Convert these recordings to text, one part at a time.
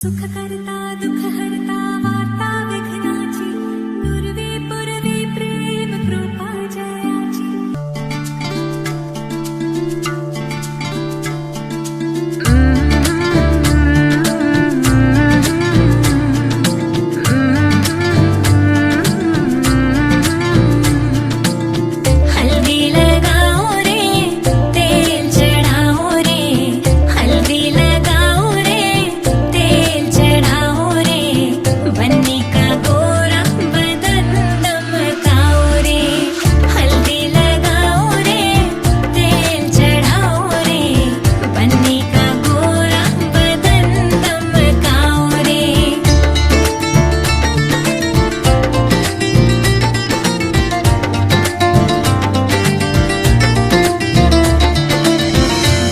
सुख करता दुख हरता वार्ता विघ्नाची नुरवी पुरवी प्रेम कृपा जयाची। हल्दी लगाओ रे तेल चढ़ाओ रे, हल्दी लगाओ रे तेल चढ़ाओ रे, बन्नी का गोरा बदन दमकाओ रे। हल्दी लगाओ रे तेल चढ़ाओ रे, बन्नी का गोरा बदन दमकाओ रे।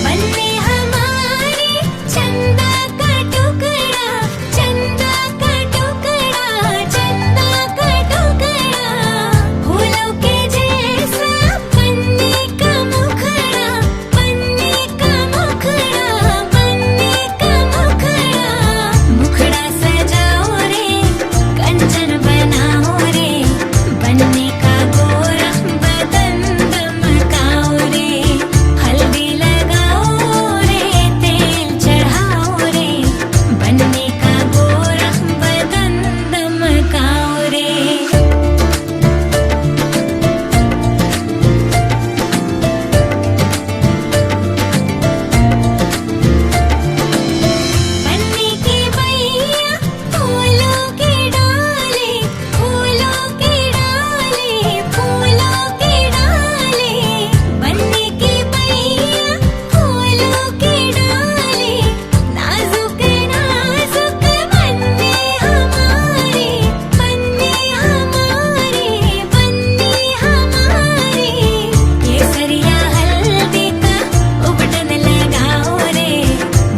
बन्नी हमारी चंदा का टुकड़ा, चंदा का टुकड़ा, चंदा का टुकड़ा, फूलों के जैसा बन्नी का मुखड़ा, बन्नी का मुखड़ा, बन्नी का मुखड़ा। मुखड़ा सजाओ रे कंचन बनाओ रे, बन्नी का गोरा बदन दमकाओ रे। हल्दी लगाओ रे तेल चढ़ाओ रे, बन्नी का गोरा बदन दमकाओ रे। बन्नी की बैया फूलों के डाले, फूलों के डाले, फूलों के डाले। बन्नी की बैया फूलों के डाले, नाजुक नाजुक बन्नी हमारी, बन्नी हमारी, बन्नी हमारी। केसरिया हल्दी का उबटन लगाओ रे,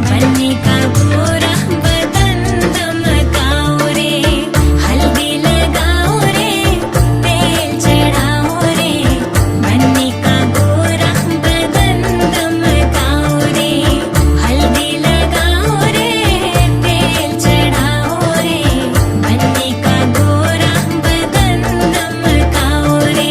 बन्नी का गोरा बदन दमकाओ रे। हल्दी लगाओ रे तेल चढ़ाओ रे, बन्नी का गोरा बदन दमकाओ रे। हल्दी लगाओ रे तेल चढ़ाओ रे, बन्नी का गोरा बदन दमकाओ रे।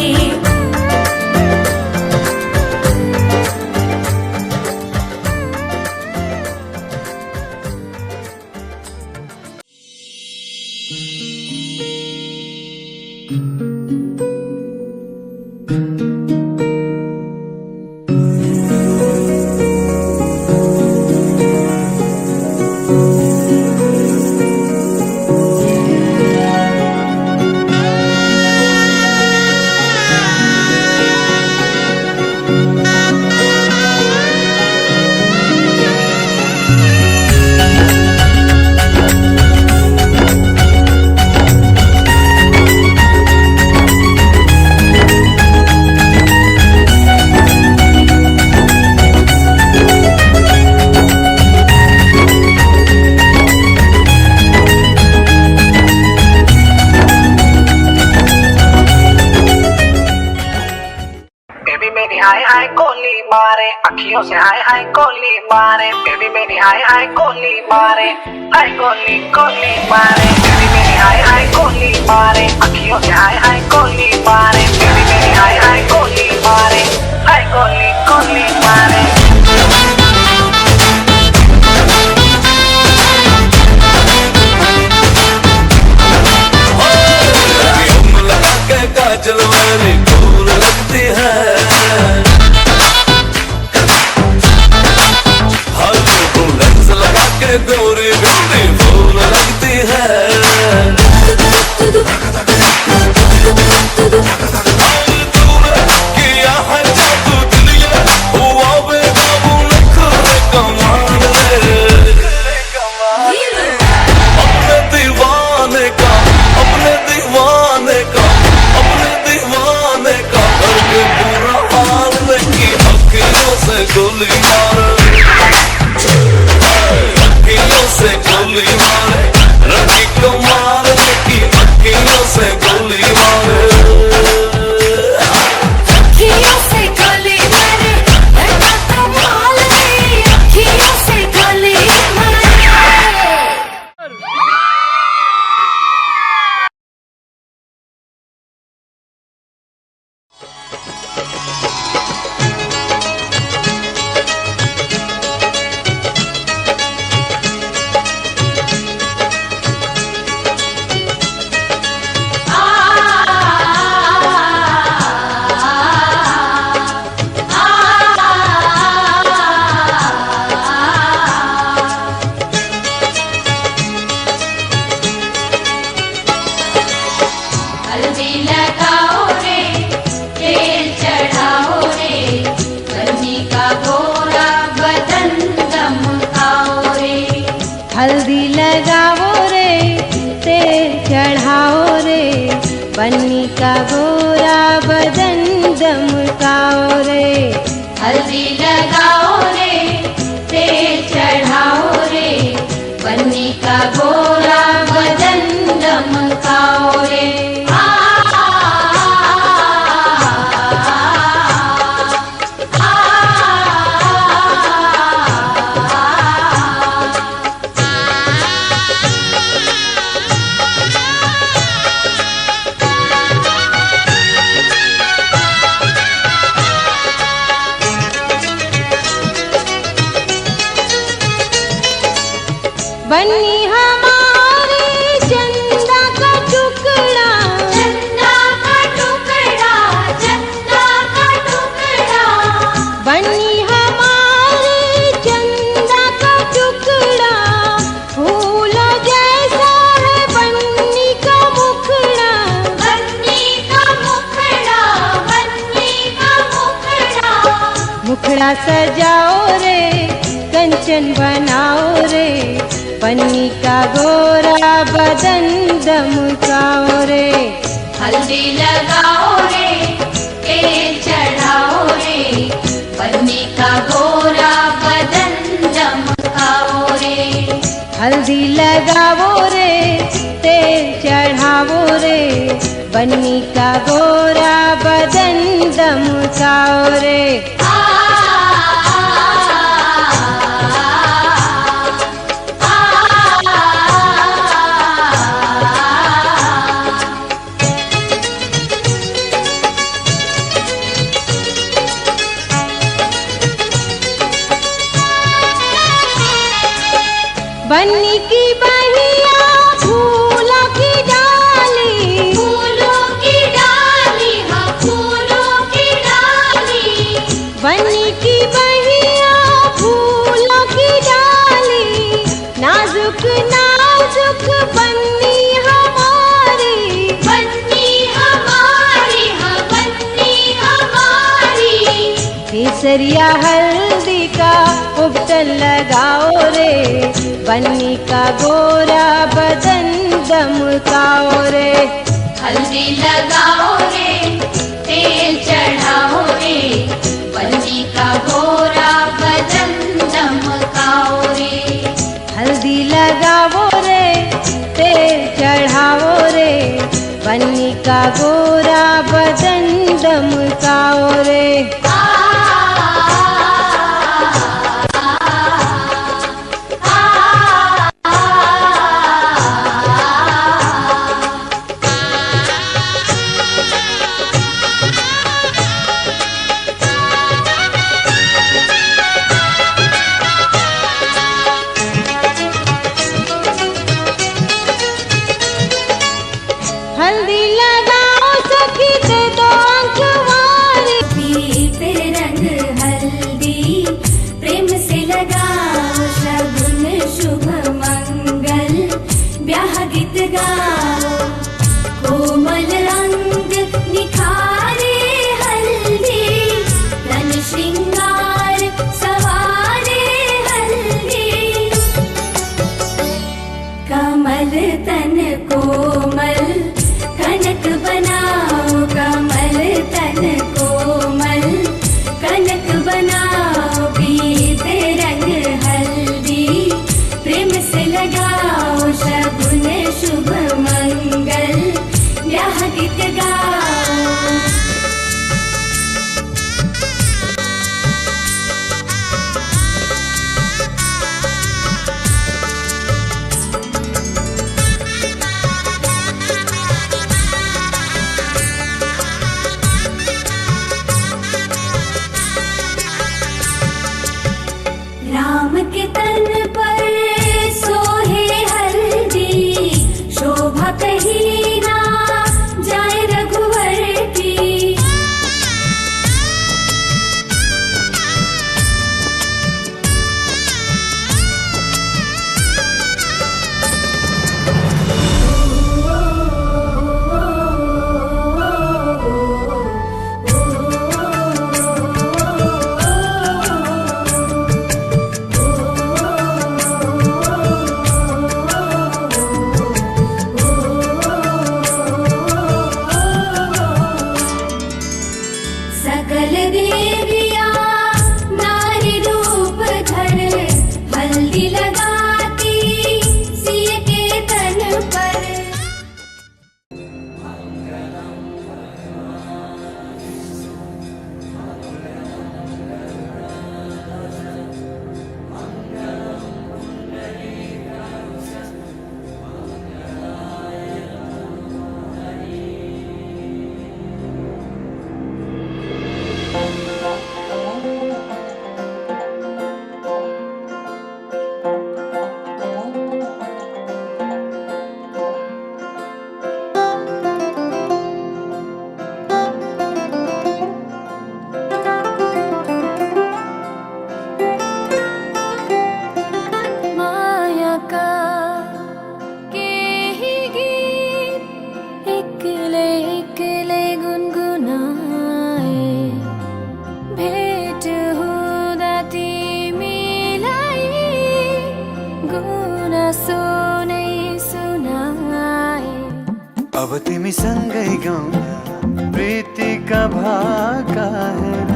बेबी मेरी हाय हाय कोली मारे, अखियों से हाय हाय कोली मारे। बेबी मेरी हाय हाय कोली मारे, हाय कोली कोली मारे। बेबी मेरी हाय हाय कोली मारे, अखियों से हाय हाय कोली मारे। बेबी मेरी हाय हाय कोली मारे, हाय कोली कोली मारे। लगा के काजल वाली फूल लगती है, हाथों को लेंस लगा के गोरी बिंदी फूल लगती है। तूने किया है जादू दुनिया, हुआ बेकाबू नखरे कमाल रे। अपने दीवाने का, अपने दीवाने का, अपने दीवाने का करके बुरा हाल की अखियों से गोली मारे, अखियों से गोली मारे। रवि कुमार की अखियों से गोली मारे, अखियों से गोली मारे, लड़का कमाल रे, अखियों से गोली मारे। लगाओ रे, तेल चढ़ाओ रे, बन्नी का गोरा बदन दमकाओ रे। हल्दी लगाओ रे, तेल चढ़ाओ रे, बन्नी का गोरा बदन दमकाओ रे। बन्नी हमारे चंदा का टुकड़ा, चंदा का टुकड़ा, चंदा का टुकड़ा। बन्नी हमारे चंदा का टुकड़ा, फूल जैसा है बन्नी का मुखड़ा। बन्नी का मुखड़ा, बन्नी का मुखड़ा। मुखड़ा सजाओ रे, कंचन बनाओ रे, बन्नी का गोरा बदन दमकाओ रे। हल्दी लगाओ रे, तेल चढ़ाओ रे, बन्नी का गोरा बदन दमकाओ रे। हल्दी लगाओ रे, तेल चढ़ाओ रे, बन्नी का गोरा बदन दमकाओ रे। बन्नी की बहिया फूलों की डाली, फूलों की डाली, हाँ फूलों की डाली। बन्नी की बहिया फूलों की डाली, नाजुक नाजुक बन्नी हमारी। बन्नी हमारी, हाँ बन्नी हमारी। केसरिया हल्दी का उबटन लगाओ रे, बन्नी का गोरा बदन दमकाओ रे। हल्दी लगाओ रे, तेल चढ़ाओ रे, बन्नी का गोरा बदन दमकाओ रे। हल्दी लगाओ रे, तेल चढ़ाओ रे, बन्नी का गोरा बदन दमकाओ रे। हल्दी लगाओ सखी ते दो अंकवारी, पीत रंग हल्दी प्रेम से लगाओ, शगुन शुभ मंगल ब्याह गीत गाओ। कोमल अंग निखारे हल्दी, तन श्रृंगार सवारे हल्दी। कमल तन कोमल कनक बनाओ, कमल तन कोमल कनक बनाओ। पीत रंग हल्दी प्रेम से लगाओ, शगुन शुभ मंगल ब्याह गीत गाओ। पर माया का केही गीत एक्लै एक्लै गुनगुनाए भेट हुँदा तिमीलाई गुनासो नै सुनाए अब तिमी सँगै गाउँ प्रीतिका भाका हेर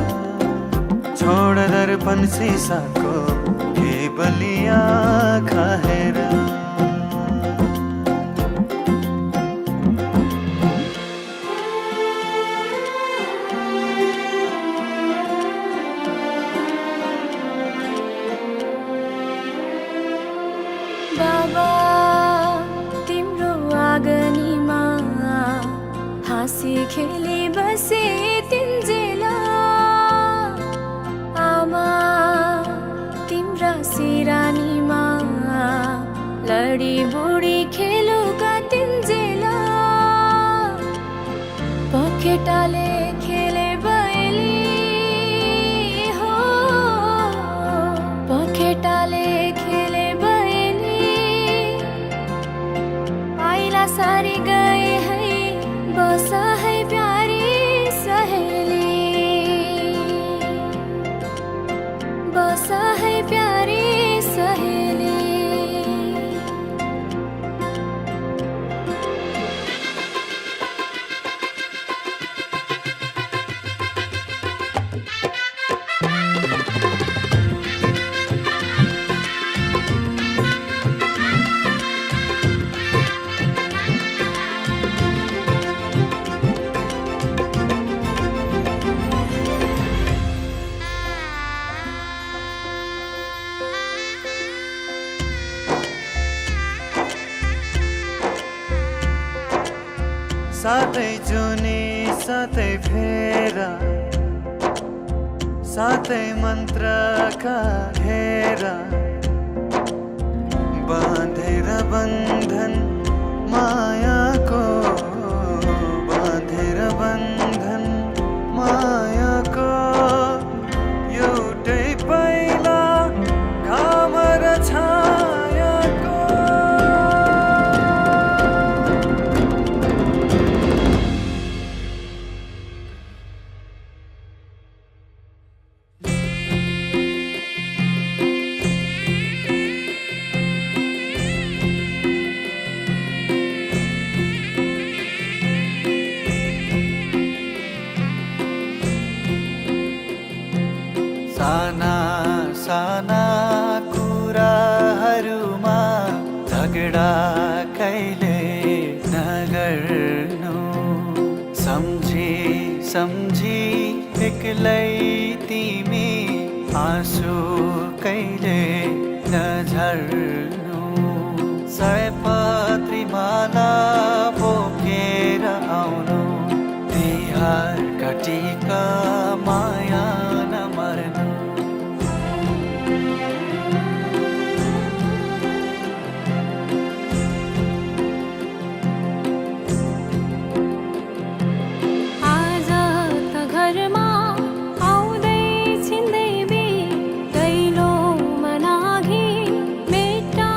छोड दर्पण सिसाको केवली आँखा हेर बाबा तिम्रो आँगनीमा हाँसी खेली बसे तिन्जेला आमा तिम्रा सिरानीमा लडी बुढी खेलुका तिन्जेला पखेटाले खेले बैली हो पखेटाले खेले बैली आइला सारी गए है बसा है प्यारी सहेली बसा है प्यारी सहेली साथै जुनी साथै फेरा साथै मन्त्रका घेरा बाँधेर बन्धन मायाको बाँधेर बन्धन मायाको एउटै पाइला घाम र छायाको साना साना कुराहरूमा झगडा कहिले नगर्नु सम्झी सम्झी एक्लै तिमी आँसु कहिले नझर्नु सयपत्री माला बोकेर आउनु तिहार घटीका माया नमर्नु आज त घरमा आउँदै छिन्दै बे दैलो मनाघि मेटा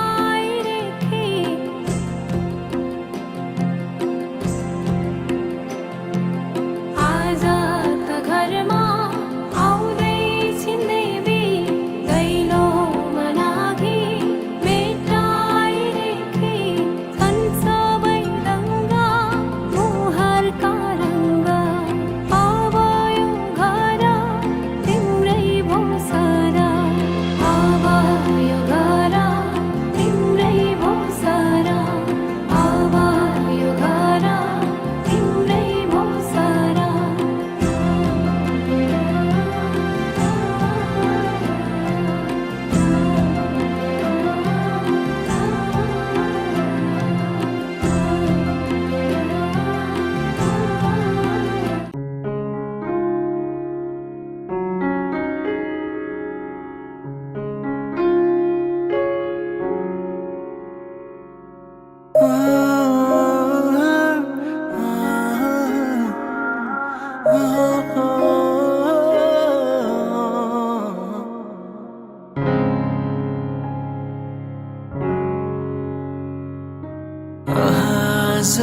आज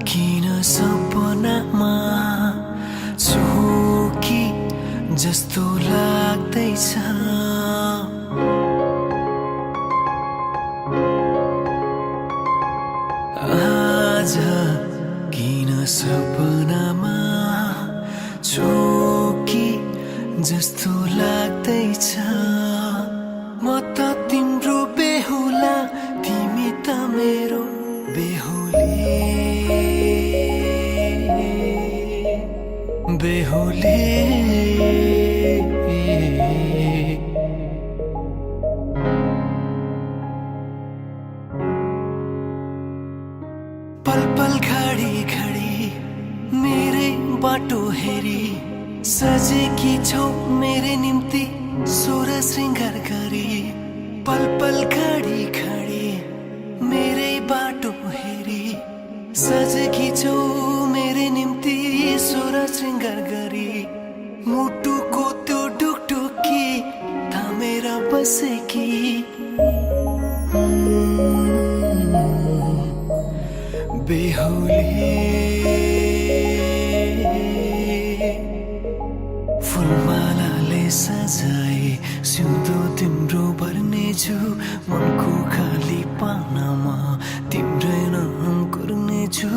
किन सपनामा छु कि जस्तो लाग्दैछ आज किन सपनामा छु कि जस्तो लाग्दैछ म त तिम्रो बेहुला तिमी त मेरो बेहुली बेहुली पल पल घडी घडी मेरै बाटो हेरी सजेकी छौ मेरे निम्ति सोर श्रृङ्गार गरी पल पल घडी घडी मेरै बाटो हेरी सजेकी छौ मेरे निम्ति सोर श्रृङ्गार गरी मुटुको त्यो ढुकढुकी थामेर बसेकी बेहुली फुलमालाले सजाए सिउँदो तिम्रो भर्नेछु मनको खाली पानामा तिम्रै नाम गर्नेछु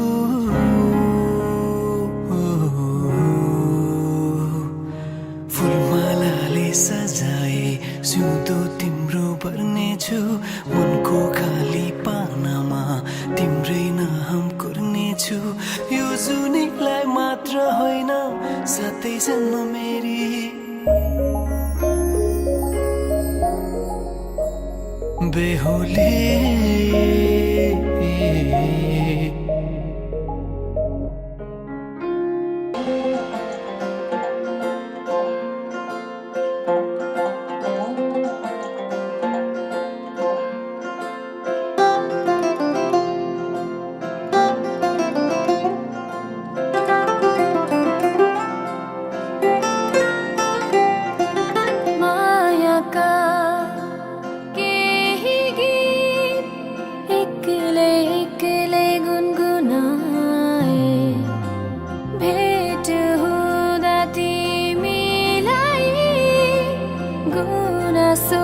फुलमालाले सजाए सिउँदो तिम्रो भर्नेछु मनको खाली पानामा तिम्रै नाम गर्नेछु यो जुनीलाई मात्र होइन साथै जन्म मेरी बेहुली मायाका केही गीत एक्लै एक्लै गुनगुनाए भेट हुँदा तिमीलाई गुनासो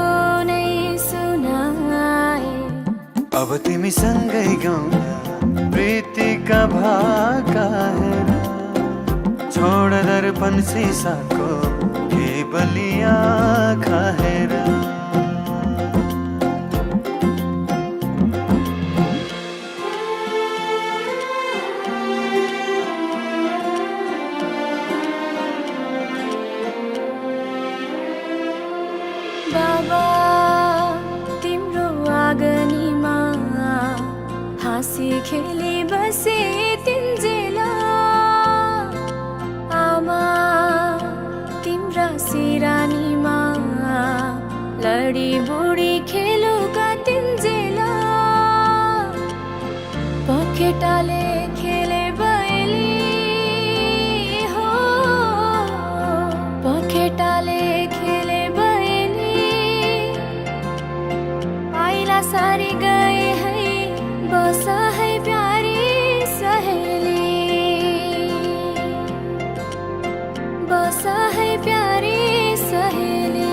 नै सुनाए अब तिमी सँगै गाउँ प्रीतिका भाका हेर छोड दर्पण सिसाको केवली आँखा हेर बाबा तिम्रो आँगनीमा हाँसी खेली बसे तिन्जेला आमा तिम्रा सिरानीमा लडी बुढी खेलुका तिन्जेला पखेटाले खेले बैली हो पखेटाले खेले बैली आइला सारी गए है बसा है प्यारी सहेली बसा है प्यारी सहेली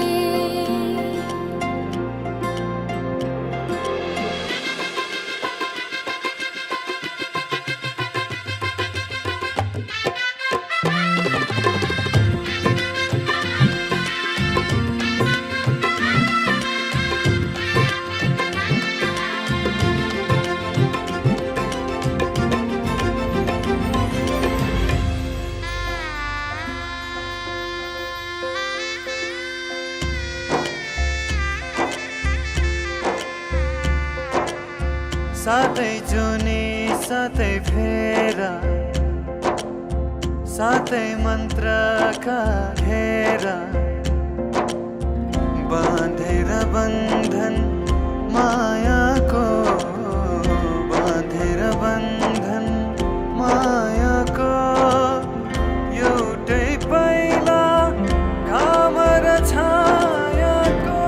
साथै जुनी साथै फेरा साथै मन्त्रका घेरा बाँधेर बन्धन मायाको बाँधेर बन्धन मायाको एउटै पाइला घाम र छायाको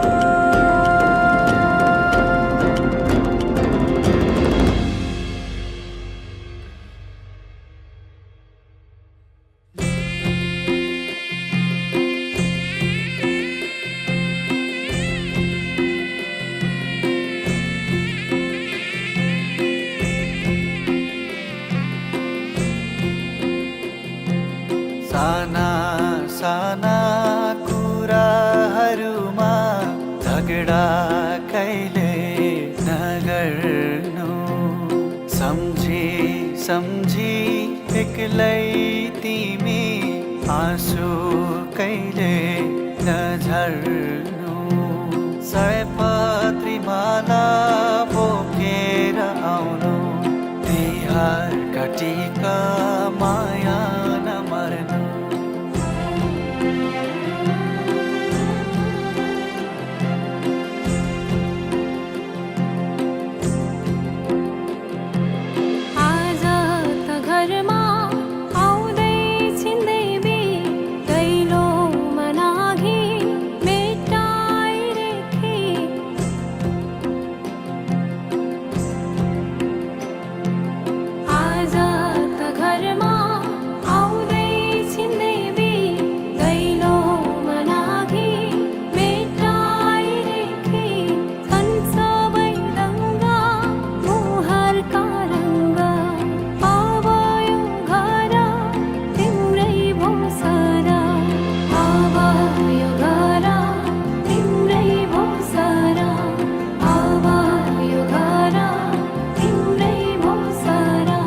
साना कुराहरूमा झगडा कहिले नगर्नु सम्झी सम्झी एक्लै तिमी आँसु कहिले नझर्नु सयपत्री माला बोकेर आउनु तिहार काटिका माया नमर्नु आज त घरमा आउँदै छिन्दै बे दैलोमा नाघी मेटाइरेखे आज त घरमा आउँदै छिन्दै बे दैलोमा नाघी मेटाइरेखे छन् सबै रङ्गा मुहारका रङ्ग अब यो घर तिम्रै भोसरा अब यो घर तिम्रै भोसरा अब यो घर तिम्रै भोसरा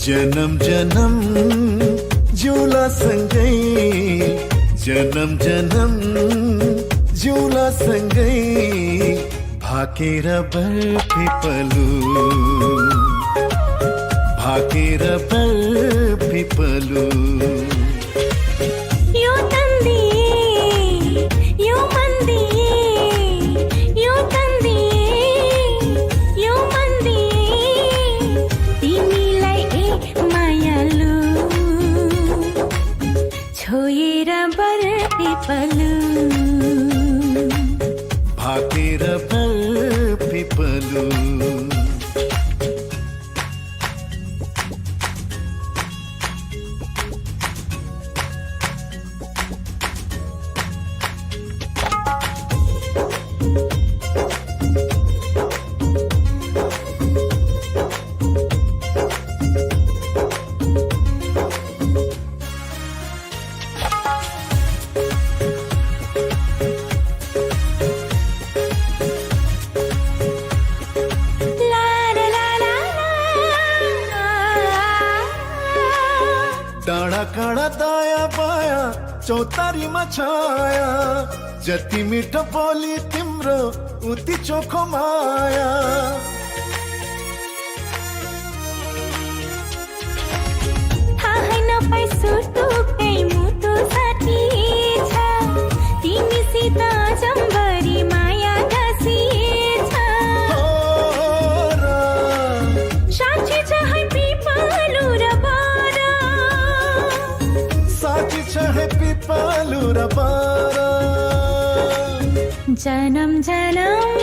जन्म जन्म जिउला सँगै जन्म जन्म जिउला सँगै भाकेर बर्फिपलु भाकेर बर्फिपलु यो तन्दी यो मन्दी यो तन्दी यो मन्दी तिमीलाई ए मायालु छोएर बर्फिपलु भाकेर बर्फिपलु डाँडा काँडा दायाँ बायाँ चौतारीमा छाया जति मिठो बोली तिम्रो उति चोखो माया थाहै नपाई सुटुकै मुटु साथी छ तिमीसित जम्बरी माया घसिछ साँच्ची छ है पिपलु र बारा साँच्ची छ है पिपलु र बारा जन्म जन्म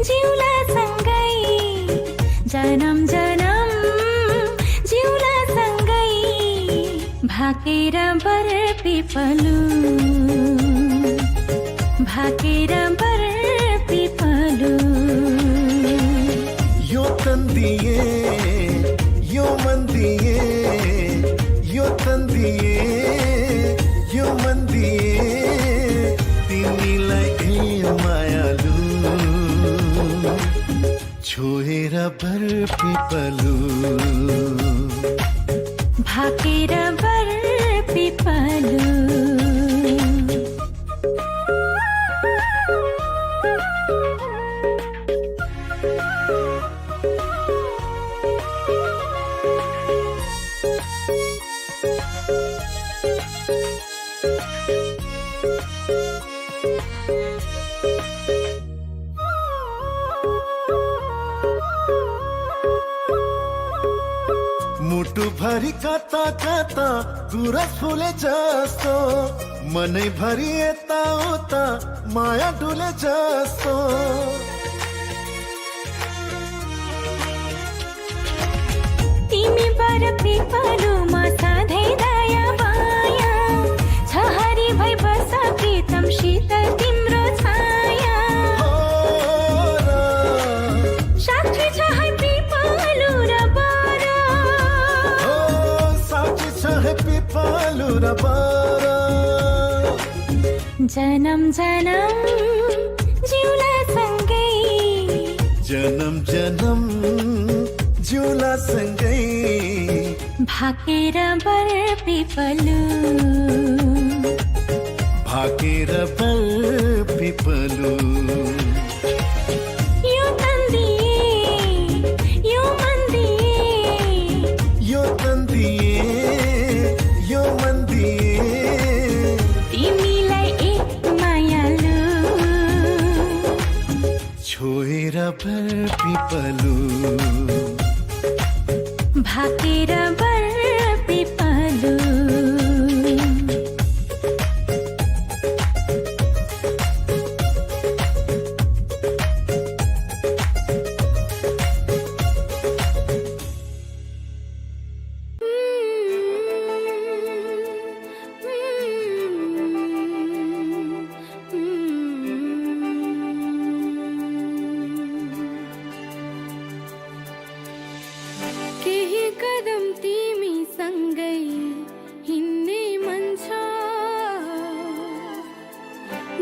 जिउला सँगै जन्म जन्म जिउला सँगै भाकेर बर्फिपलु भाकेर बर्फिपलु यो तन्दिए यो मन्दिए यो तन्दिए यो मन्दिए तिमीलाई ए मायालु छोएर बर्फिपलु भाकेर बर्फिपलु कता कता दूरच फुले जस्तो मनैभरि यताउता माया डुले जस्तो तिमी बर पिपलुमा सधैँ दया माया छ हरि भई बस प्रीतम शीतल तिम्रो छाया साक्षी छ है पिपलु र बर साक्षी छ है पिपलु र बर जन्म जन्म जिउला सँगै जन्म जन्म जिउला सँगै भाकेर बर पिपलु भाकेर बर पिपलु यो तन्दिए यो मन्दिए यो तन्दिए यो मन्दिए तिमीलाई एक मायालु छोएर बर पिपलु भाकेर बर पिपलु केही कदम तिमी सँगै हिँड्ने मन छ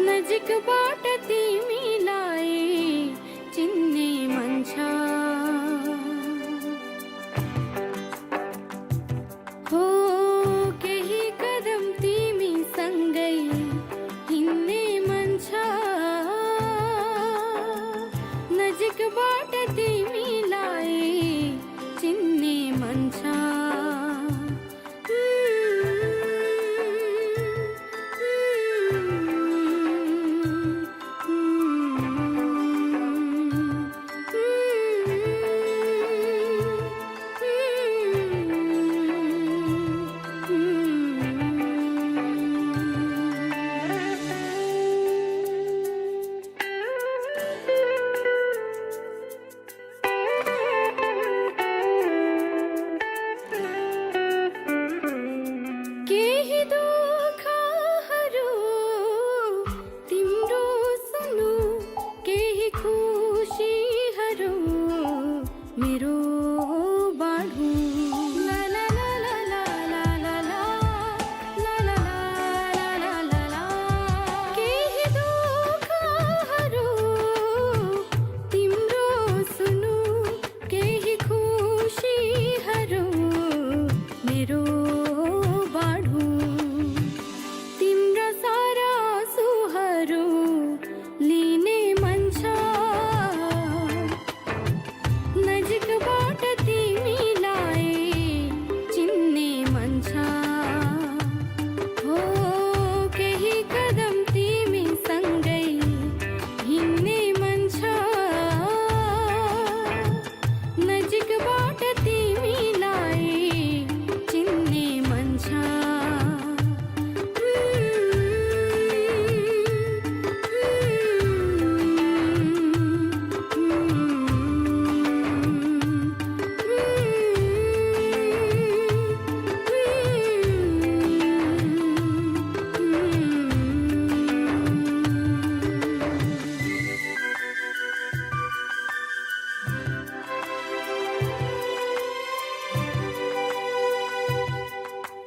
नजिकबाट तिमीलाई चिन्ने मन छ हो केही कदम तिमी सँगै हिँड्ने मन छ नजिकबाट तिमीलाई चिन्ने मन छ केही दुःखहरू तिम्रो सुनु केही खुसीहरू मेरो बाँडु ला ला ला ला ला ला ला ला ला ला ला ला ला केही दुःखहरू तिम्रो सुनु केही खुसीहरू मेरो बाँडु तिम्रो सारा सुहरू लिने मन छ नजिकबाट तिमीलाई चिन्ने मन छ हो केही कदम तिमी सँगै हिँड्ने मन छ नजिकबाट तिमीलाई चिन्ने मन छ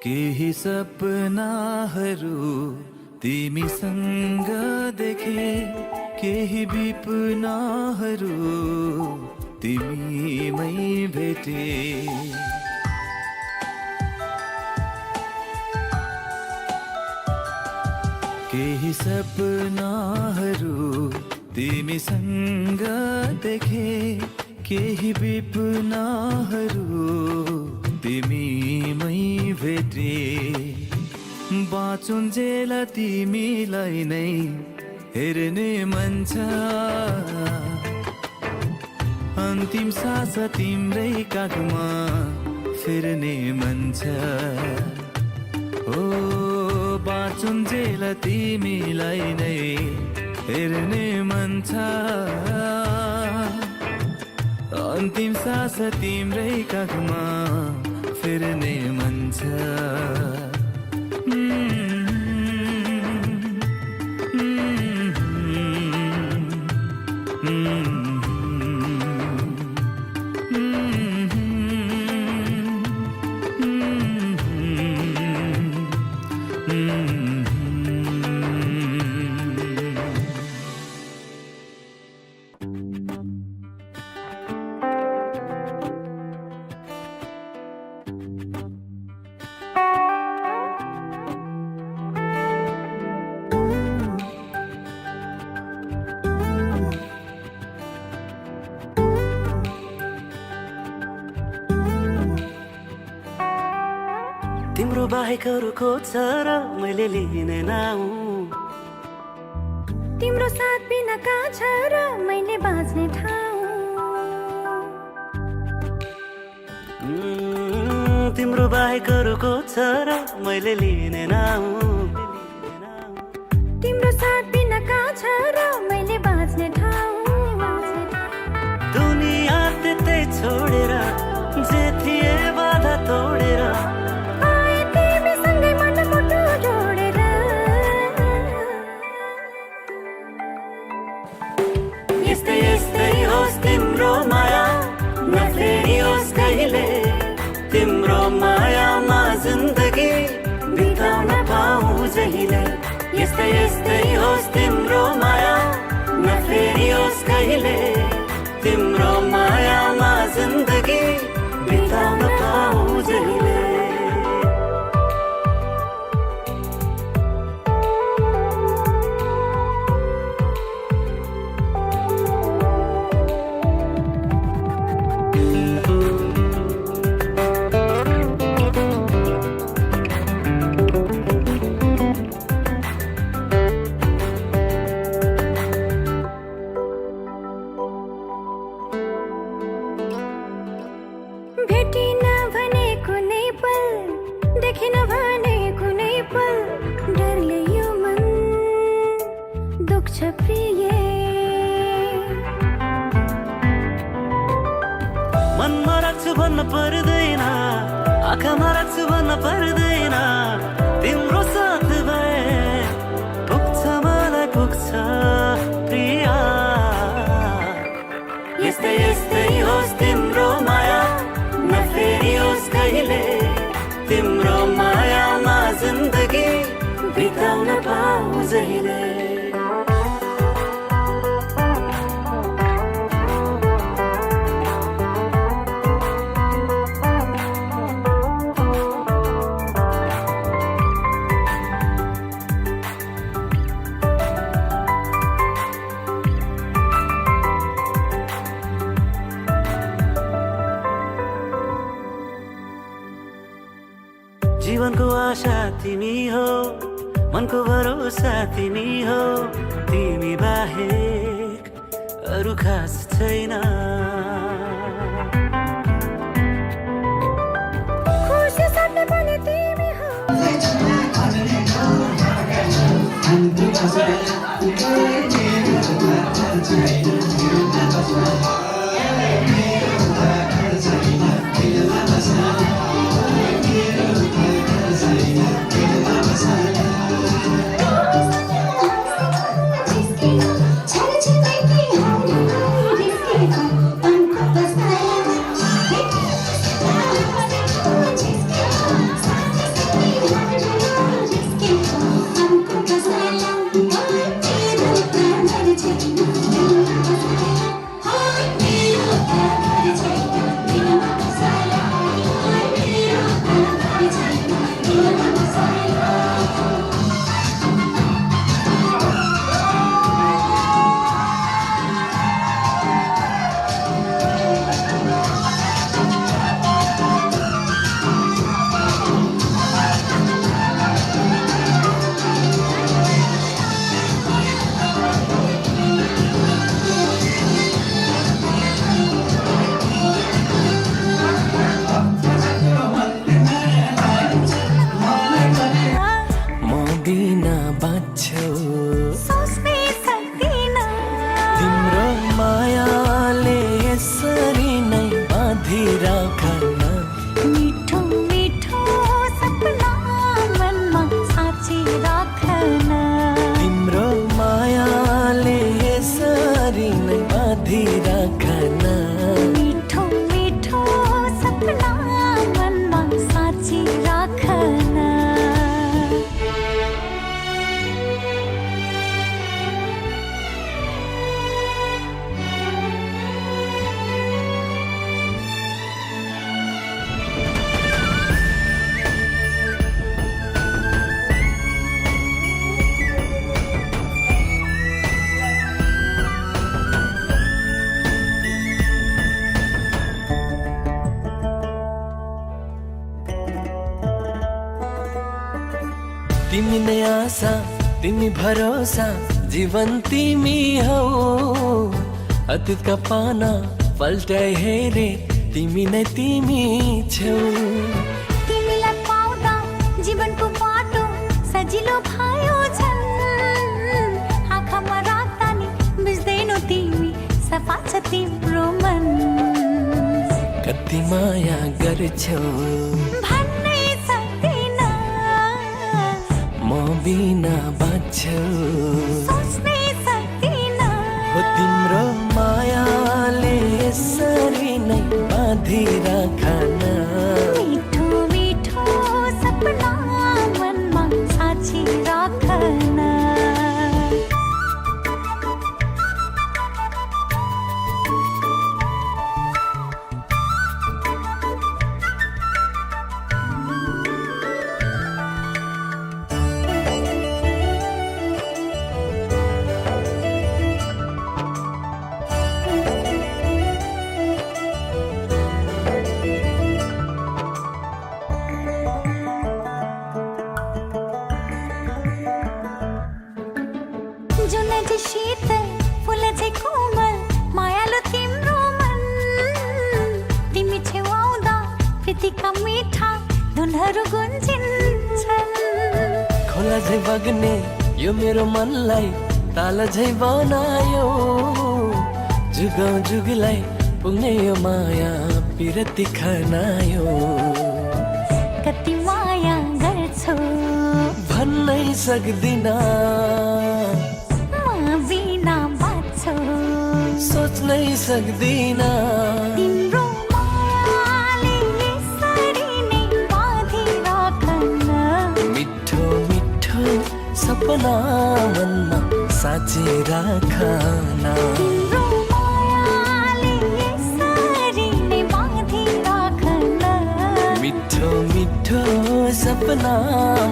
केही सपनाहरू तिमीसँग देखे केही विपनाहरू तिमीमै भेटे केही सपनाहरू तिमीसँग देखे केही विपनाहरू तिमीमै भेटे बाँचुन्जेल तिमीलाई नै हेर्ने मन छ अन्तिम सास तिम्रै काखमा फिर्ने मन छ ओ बाँचुन्जेल तिमीलाई नै हेर्ने मन छ अन्तिम सास तिम्रै काखमा फिर्ने मन छ तिम्रो बाहेक अरूको छ र मैले लिने नाउ तिम्रो साथ बिना कहाँ छ र मैले बाँच्ने ठाउँ तिम्रो बाहेक अरूको छ र मैले लिने नाउ तिम्रो साथ बिना कहाँ छ र मैले बाँच्ने ठाउँ दुनिया त्यतै छोडेर जे थिए बाधा तोडेर आए तिमीसँगै मनमुटु जोडेर यस्तै यस्तै होस् तिम्रो माया नफेरियोस् कहिले तिम्रो मायामा जिन्दगी बिताउन पाऊँ जहिले यस्तै यस्तै होस् तिम्रो माया नफेरियोस् कहिले तिम्रो मायामा जिन्दगी बिताउन पाऊँ जहिले भेटिन भने कुनै पल देखिन भने कुनै पल डरले यो मन दुख्छ प्रिय मनमा राख्छु भन्न पर्दैन आँखामा राख्छु भन्न पर्दैन तिम्रो साथ भए पुग्छ मलाई पुग्छ प्रिया यस्तै यस्तै होस् तिम्रो माया नफेरियोस् कहिले तिम्रो मायामा जिन्दगी बिताउन पाऊँ जहिले जीवनको आशा तिमी हो मनको भरोसा तिमी हो तिमी बाहेक अरू खास छैन खुसी साथै पनि तिमी हो तिमी नै आशा तिमी भरोसा जीवन तिमी हौ अतीतका पाना पल्टाइ हेरे तिमी नै तिमी छौ तिमीलाई पाउँदा जीवनको बाटो सजिलो भयो झन् आँखामा राख्दा नि बुझ्दैनौ तिमी सफा छ तिम्रो मन कति माया गर्छौ भन्नै सक्दिन म बिना बाँच्छौ सोच्नै सक्दिन हो तिम्रो मायाले यसरी नै बाँधिराखन मिठो मिठो सपना मनमा साँची राखन जुन चाहिँ शीतल फुल चाहिँ कोमल मायालु तिम्रो मन तिमी छेउ आउँदा प्रीतिका मिठा धुनहरू गुन्जिन्छन् खोला झै बग्ने यो मेरो मनलाई ताल झै बनायो जुगौँ जुगलाई पुग्ने यो माया पिरती खनायो कति माया गर्छौ भन्नै सक्दिन म बिना बाँच्छौ सोच्नै सक्दिन तिम्रो मायाले यसरी नै बाँधिराखन मिठो मिठो सपना मनमा साँची राखन तिम्रो मायाले यसरी नै बाँधिराखन मिठो मिठो सपना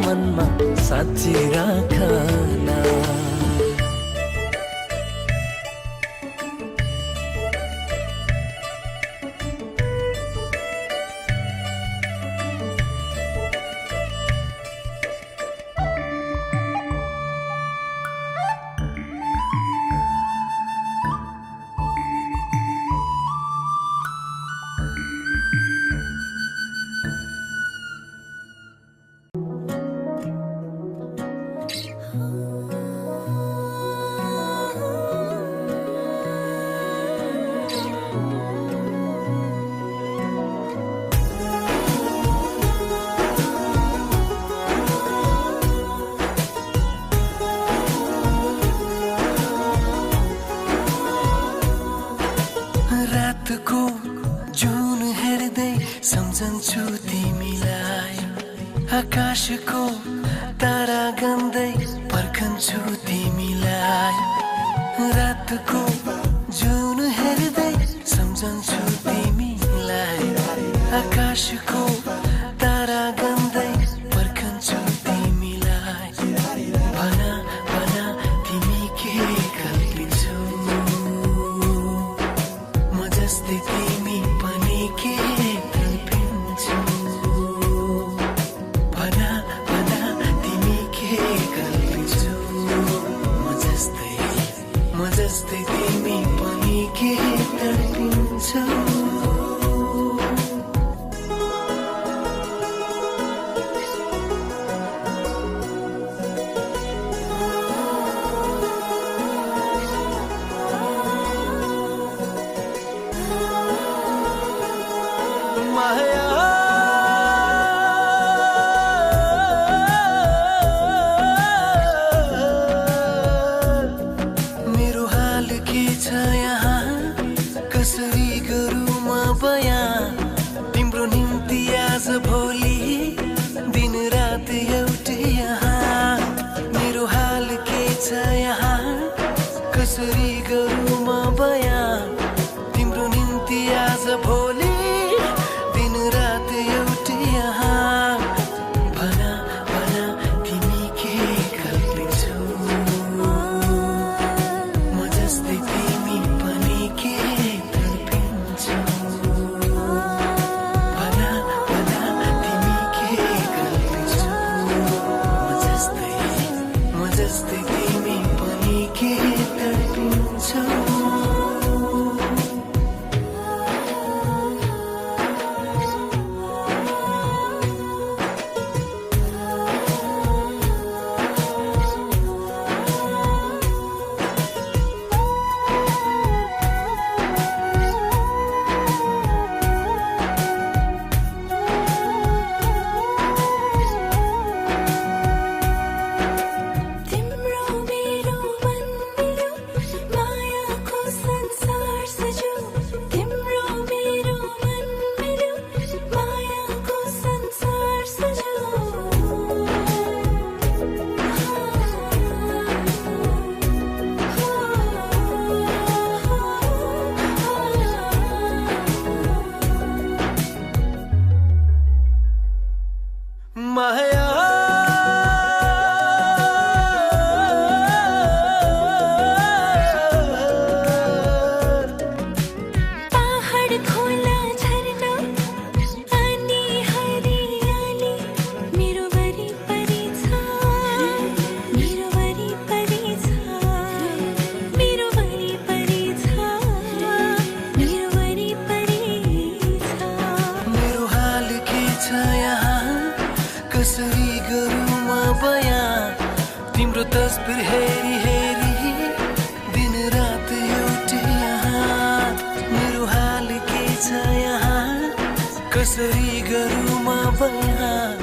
मनमा साँची राखन रातको जुन हेर्दै सम्झन्छु तिमीलाई आकाशको तारा गन्दै पर्खन्छु तिमीलाई रातको जुन हेर्दै सम्झन्छु तिमीलाई आकाशको तारा गन्दै पर्खन्छु तिमीलाई भन भन तिमी के कल्पिन्छौ म जस्तै तिमी पनि के कल्पिन्छौ भन भन तिमी के कल्पिन्छौ म जस्तै तिमी पनि के कल्पिन्छौ माया मेरो हाल के छ यहाँ कसरी गरौँ म बयाँ तिम्रो निम्ति आज भोलि दिन रात एउटै यहाँ मेरो हाल के छ यहाँ कसरी गरौँ म बयाँ तिम्रो निम्ति आज भोलि दिन रात एउटै यहाँ भन भन तिमी के कल्पिन्छौ म जस्तै तिमी पनि के कल्पिन्छौ भन भन तिमी के कल्पिन्छौ माया पहाड खोला झरना अनि हरियाली मेरो वरिपरि छ मेरो वरिपरि छ मेरो वरिपरि छ मेरो वरिपरि छ मेरो हाल के छ यहाँ कसरी गरौँ म बयाँ तिम्रो तस्बिर हेरी हेरी दिन रात एउटै यहाँ मेरो हाल के छ यहाँ कसरी गरौँ म बयाँ